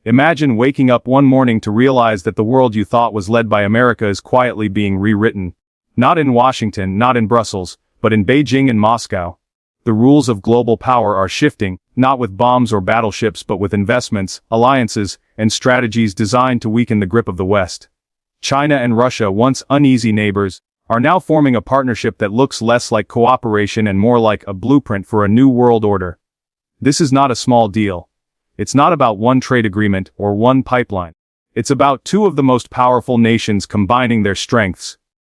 Imagine waking up one morning to realize that the world you thought was led by America is quietly being rewritten. Not in Washington, not in Brussels, but in Beijing and Moscow. The rules of global power are shifting, not with bombs or battleships but with investments, alliances, and strategies designed to weaken the grip of the West. China and Russia, once uneasy neighbors, are now forming a partnership that looks less like cooperation and more like a blueprint for a new world order. This is not a small deal. It's not about one trade agreement or one pipeline. It's about two of the most powerful nations combining their strengths.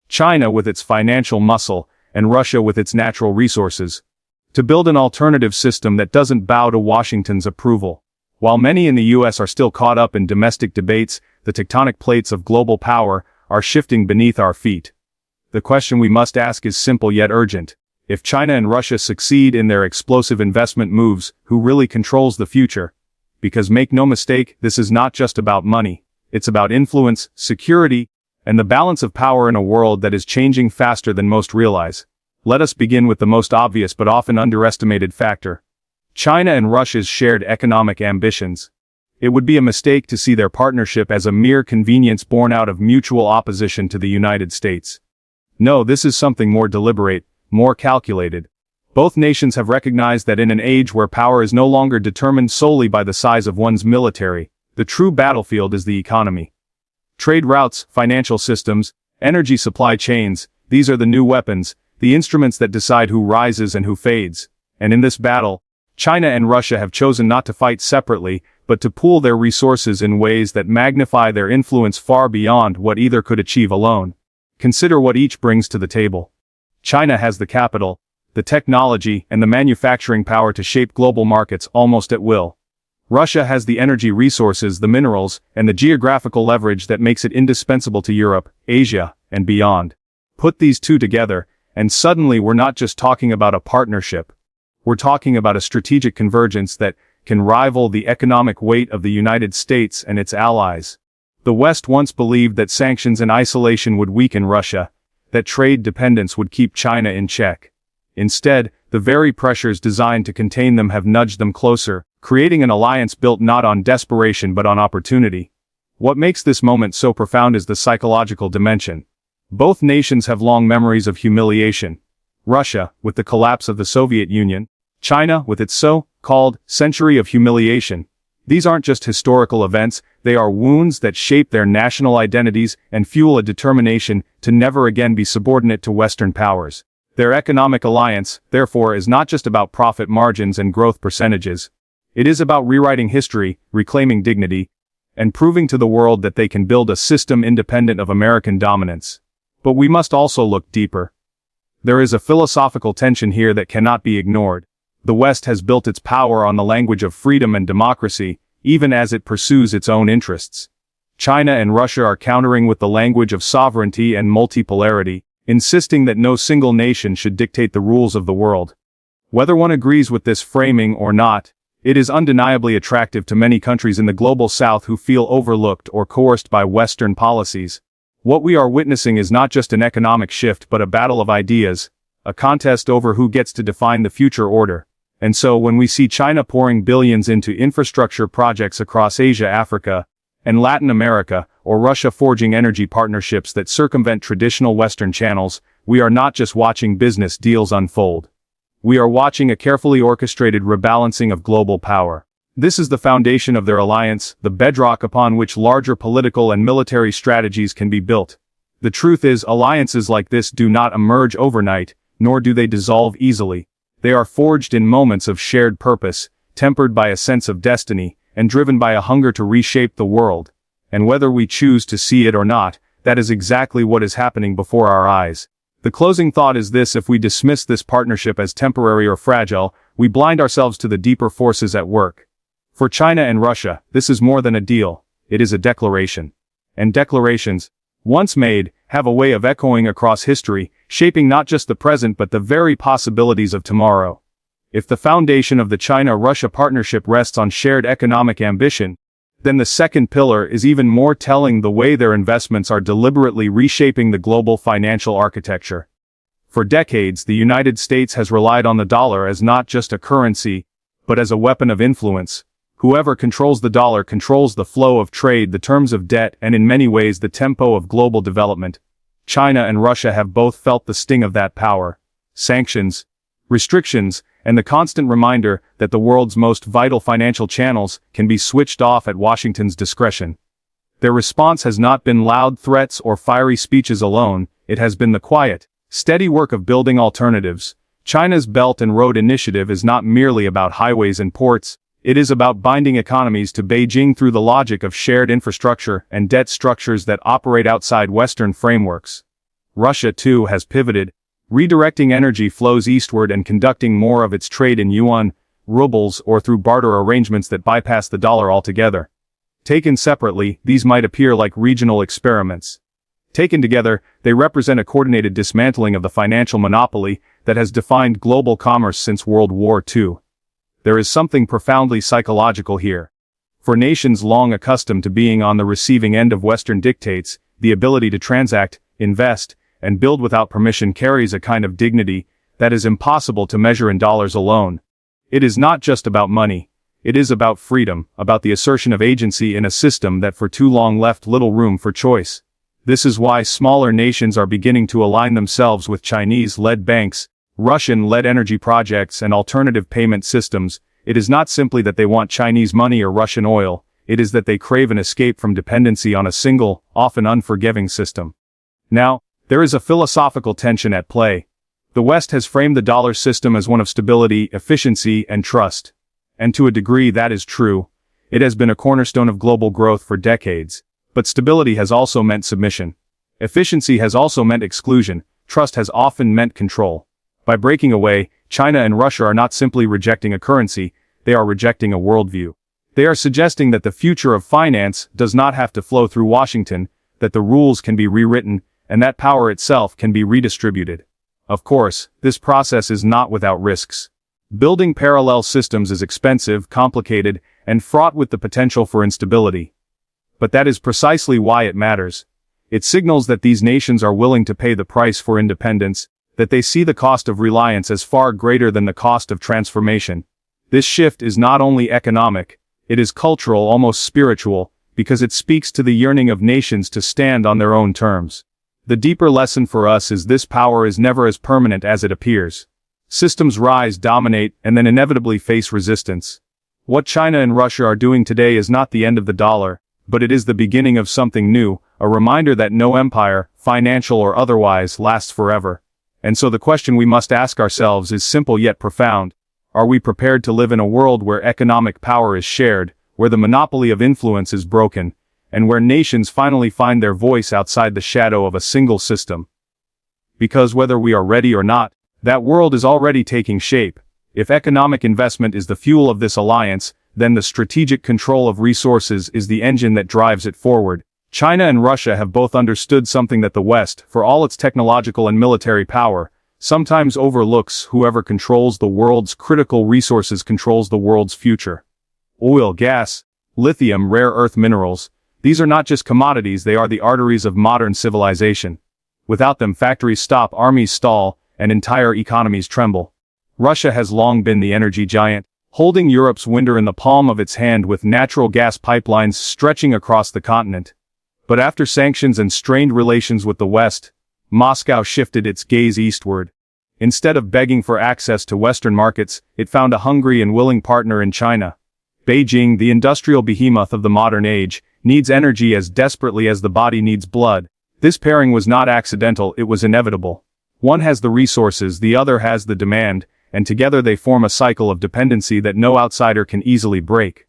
China with its financial muscle, and Russia with its natural resources, to build an alternative system that doesn't bow to Washington's approval. While many in the US are still caught up in domestic debates, the tectonic plates of global power are shifting beneath our feet. The question we must ask is simple yet urgent. If China and Russia succeed in their explosive investment moves, who really controls the future? Because make no mistake, this is not just about money. It's about influence, security, and the balance of power in a world that is changing faster than most realize. Let us begin with the most obvious but often underestimated factor: China and Russia's shared economic ambitions. It would be a mistake to see their partnership as a mere convenience born out of mutual opposition to the United States. No, this is something more deliberate, more calculated. Both nations have recognized that in an age where power is no longer determined solely by the size of one's military, the true battlefield is the economy. Trade routes, financial systems, energy supply chains, these are the new weapons, the instruments that decide who rises and who fades. And in this battle, China and Russia have chosen not to fight separately, but to pool their resources in ways that magnify their influence far beyond what either could achieve alone. Consider what each brings to the table. China has the capital, the technology, and the manufacturing power to shape global markets almost at will. Russia has the energy resources, the minerals, and the geographical leverage that makes it indispensable to Europe, Asia, and beyond. Put these two together, and suddenly we're not just talking about a partnership. We're talking about a strategic convergence that can rival the economic weight of the United States and its allies. The West once believed that sanctions and isolation would weaken Russia, that trade dependence would keep China in check. Instead, the very pressures designed to contain them have nudged them closer, creating an alliance built not on desperation but on opportunity. What makes this moment so profound is the psychological dimension. Both nations have long memories of humiliation. Russia, with the collapse of the Soviet Union, China, with its so-called century of humiliation. These aren't just historical events, they are wounds that shape their national identities and fuel a determination to never again be subordinate to Western powers. Their economic alliance, therefore, is not just about profit margins and growth percentages. It is about rewriting history, reclaiming dignity, and proving to the world that they can build a system independent of American dominance. But we must also look deeper. There is a philosophical tension here that cannot be ignored. The West has built its power on the language of freedom and democracy, even as it pursues its own interests. China and Russia are countering with the language of sovereignty and multipolarity, insisting that no single nation should dictate the rules of the world. Whether one agrees with this framing or not, it is undeniably attractive to many countries in the global South who feel overlooked or coerced by Western policies. What we are witnessing is not just an economic shift but a battle of ideas, a contest over who gets to define the future order. And so when we see China pouring billions into infrastructure projects across Asia, Africa, and Latin America, or Russia forging energy partnerships that circumvent traditional Western channels, we are not just watching business deals unfold. We are watching a carefully orchestrated rebalancing of global power. This is the foundation of their alliance, the bedrock upon which larger political and military strategies can be built. The truth is, alliances like this do not emerge overnight, nor do they dissolve easily. They are forged in moments of shared purpose, tempered by a sense of destiny, and driven by a hunger to reshape the world. And whether we choose to see it or not, that is exactly what is happening before our eyes. The closing thought is this: if we dismiss this partnership as temporary or fragile, we blind ourselves to the deeper forces at work. For China and Russia, this is more than a deal, it is a declaration. And declarations, once made, have a way of echoing across history, shaping not just the present but the very possibilities of tomorrow. If the foundation of the China-Russia partnership rests on shared economic ambition, then the second pillar is even more telling: the way their investments are deliberately reshaping the global financial architecture. For decades, the United States has relied on the dollar as not just a currency, but as a weapon of influence. Whoever controls the dollar controls the flow of trade, the terms of debt, and in many ways the tempo of global development. China and Russia have both felt the sting of that power. Sanctions, restrictions, and the constant reminder that the world's most vital financial channels can be switched off at Washington's discretion. Their response has not been loud threats or fiery speeches alone, it has been the quiet, steady work of building alternatives. China's Belt and Road Initiative is not merely about highways and ports, it is about binding economies to Beijing through the logic of shared infrastructure and debt structures that operate outside Western frameworks. Russia, too, has pivoted, redirecting energy flows eastward and conducting more of its trade in yuan, rubles, or through barter arrangements that bypass the dollar altogether. Taken separately, these might appear like regional experiments. Taken together, they represent a coordinated dismantling of the financial monopoly that has defined global commerce since World War II. There is something profoundly psychological here. For nations long accustomed to being on the receiving end of Western dictates, the ability to transact, invest, and build without permission carries a kind of dignity that is impossible to measure in dollars alone. It is not just about money. It is about freedom, about the assertion of agency in a system that for too long left little room for choice. This is why smaller nations are beginning to align themselves with Chinese-led banks, Russian-led energy projects, and alternative payment systems. It is not simply that they want Chinese money or Russian oil, it is that they crave an escape from dependency on a single, often unforgiving system. Now, there is a philosophical tension at play. The West has framed the dollar system as one of stability, efficiency, and trust. And to a degree that is true. It has been a cornerstone of global growth for decades. But stability has also meant submission. Efficiency has also meant exclusion. Trust has often meant control. By breaking away, China and Russia are not simply rejecting a currency, they are rejecting a worldview. They are suggesting that the future of finance does not have to flow through Washington, that the rules can be rewritten, and that power itself can be redistributed. Of course, this process is not without risks. Building parallel systems is expensive, complicated, and fraught with the potential for instability. But that is precisely why it matters. It signals that these nations are willing to pay the price for independence, that they see the cost of reliance as far greater than the cost of transformation. This shift is not only economic, it is cultural, almost spiritual, because it speaks to the yearning of nations to stand on their own terms. The deeper lesson for us is this: power is never as permanent as it appears. Systems rise, dominate, and then inevitably face resistance. What China and Russia are doing today is not the end of the dollar, but it is the beginning of something new, a reminder that no empire, financial or otherwise, lasts forever. And so the question we must ask ourselves is simple yet profound. Are we prepared to live in a world where economic power is shared, where the monopoly of influence is broken, and where nations finally find their voice outside the shadow of a single system? Because whether we are ready or not, that world is already taking shape. If economic investment is the fuel of this alliance, then the strategic control of resources is the engine that drives it forward. China and Russia have both understood something that the West, for all its technological and military power, sometimes overlooks: whoever controls the world's critical resources controls the world's future. Oil, gas, lithium, rare earth minerals, these are not just commodities, they are the arteries of modern civilization. Without them, factories stop, armies stall, and entire economies tremble. Russia has long been the energy giant, holding Europe's winter in the palm of its hand with natural gas pipelines stretching across the continent. But after sanctions and strained relations with the West, Moscow shifted its gaze eastward. Instead of begging for access to Western markets, it found a hungry and willing partner in China. Beijing, the industrial behemoth of the modern age, needs energy as desperately as the body needs blood. This pairing was not accidental, it was inevitable. One has the resources, the other has the demand, and together they form a cycle of dependency that no outsider can easily break.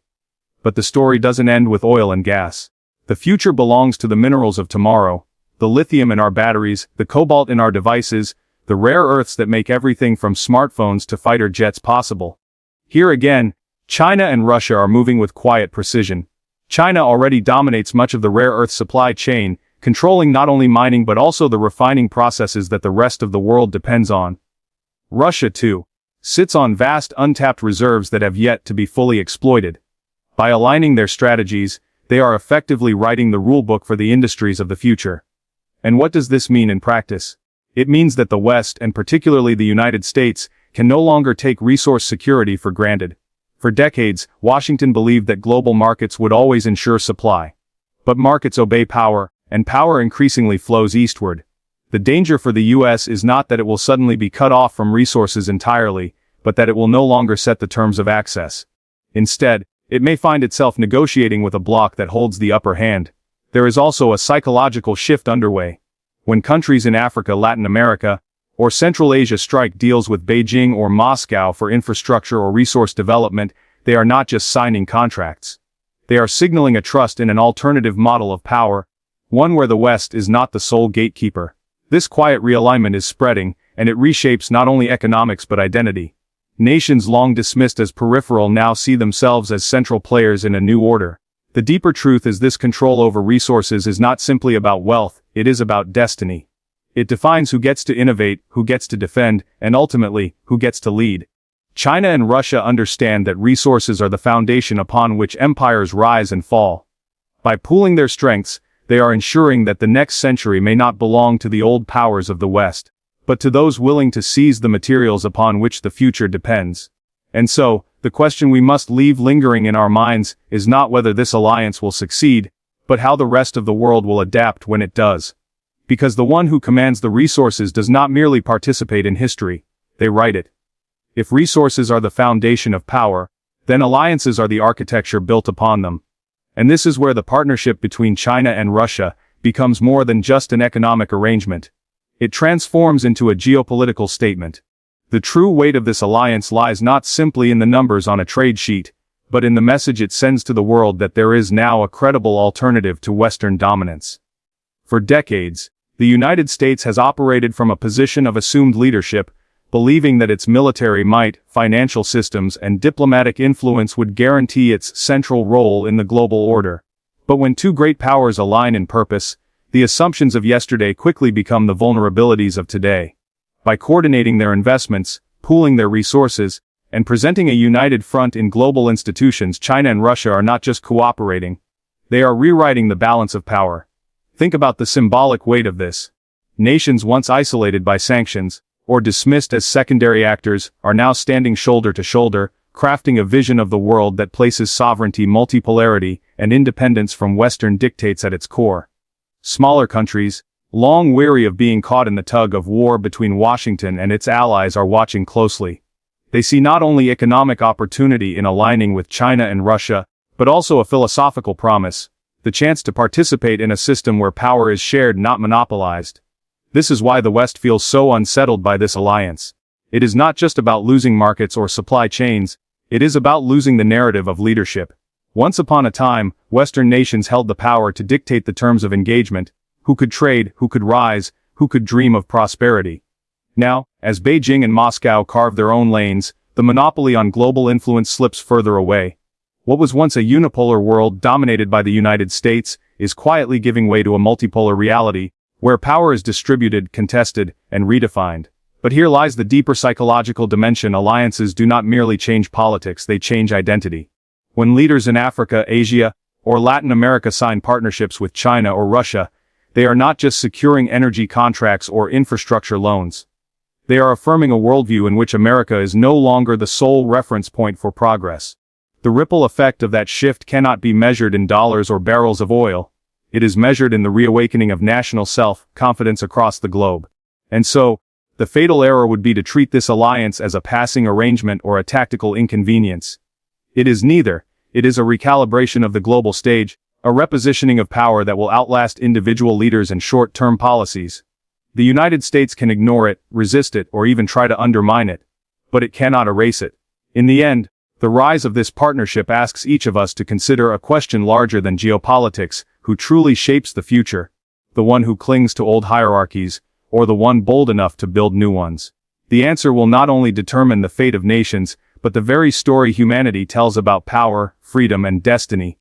But the story doesn't end with oil and gas. The future belongs to the minerals of tomorrow, the lithium in our batteries, the cobalt in our devices, the rare earths that make everything from smartphones to fighter jets possible. Here again, China and Russia are moving with quiet precision. China already dominates much of the rare earth supply chain, controlling not only mining but also the refining processes that the rest of the world depends on. Russia, too, sits on vast untapped reserves that have yet to be fully exploited. By aligning their strategies, they are effectively writing the rulebook for the industries of the future. And what does this mean in practice? It means that the West, and particularly the United States, can no longer take resource security for granted. For decades, Washington believed that global markets would always ensure supply. But markets obey power, and power increasingly flows eastward. The danger for the US is not that it will suddenly be cut off from resources entirely, but that it will no longer set the terms of access. Instead, it may find itself negotiating with a bloc that holds the upper hand. There is also a psychological shift underway. When countries in Africa, Latin America, or Central Asia strike deals with Beijing or Moscow for infrastructure or resource development, they are not just signing contracts. They are signaling a trust in an alternative model of power, one where the West is not the sole gatekeeper. This quiet realignment is spreading, and it reshapes not only economics but identity. Nations long dismissed as peripheral now see themselves as central players in a new order. The deeper truth is this: control over resources is not simply about wealth, it is about destiny. It defines who gets to innovate, who gets to defend, and ultimately, who gets to lead. China and Russia understand that resources are the foundation upon which empires rise and fall. By pooling their strengths, they are ensuring that the next century may not belong to the old powers of the West, but to those willing to seize the materials upon which the future depends. And so, the question we must leave lingering in our minds is not whether this alliance will succeed, but how the rest of the world will adapt when it does. Because the one who commands the resources does not merely participate in history, they write it. If resources are the foundation of power, then alliances are the architecture built upon them. And this is where the partnership between China and Russia becomes more than just an economic arrangement. It transforms into a geopolitical statement. The true weight of this alliance lies not simply in the numbers on a trade sheet, but in the message it sends to the world that there is now a credible alternative to Western dominance. For decades, the United States has operated from a position of assumed leadership, believing that its military might, financial systems, and diplomatic influence would guarantee its central role in the global order. But when two great powers align in purpose, the assumptions of yesterday quickly become the vulnerabilities of today. By coordinating their investments, pooling their resources, and presenting a united front in global institutions, China and Russia are not just cooperating, they are rewriting the balance of power. Think about the symbolic weight of this. Nations once isolated by sanctions, or dismissed as secondary actors, are now standing shoulder to shoulder, crafting a vision of the world that places sovereignty, multipolarity, and independence from Western dictates at its core. Smaller countries, long weary of being caught in the tug of war between Washington and its allies, are watching closely. They see not only economic opportunity in aligning with China and Russia, but also a philosophical promise, the chance to participate in a system where power is shared, not monopolized. This is why the West feels so unsettled by this alliance. It is not just about losing markets or supply chains, it is about losing the narrative of leadership. Once upon a time, Western nations held the power to dictate the terms of engagement: who could trade, who could rise, who could dream of prosperity. Now, as Beijing and Moscow carve their own lanes, the monopoly on global influence slips further away. What was once a unipolar world dominated by the United States is quietly giving way to a multipolar reality, where power is distributed, contested, and redefined. But here lies the deeper psychological dimension. Alliances do not merely change politics, they change identity. When leaders in Africa, Asia, or Latin America sign partnerships with China or Russia, they are not just securing energy contracts or infrastructure loans. They are affirming a worldview in which America is no longer the sole reference point for progress. The ripple effect of that shift cannot be measured in dollars or barrels of oil. It is measured in the reawakening of national self-confidence across the globe. And so, the fatal error would be to treat this alliance as a passing arrangement or a tactical inconvenience. It is neither. It is a recalibration of the global stage, a repositioning of power that will outlast individual leaders and short-term policies. The United States can ignore it, resist it, or even try to undermine it. But it cannot erase it. In the end, the rise of this partnership asks each of us to consider a question larger than geopolitics: who truly shapes the future? The one who clings to old hierarchies, or the one bold enough to build new ones? The answer will not only determine the fate of nations, but the very story humanity tells about power, freedom, and destiny.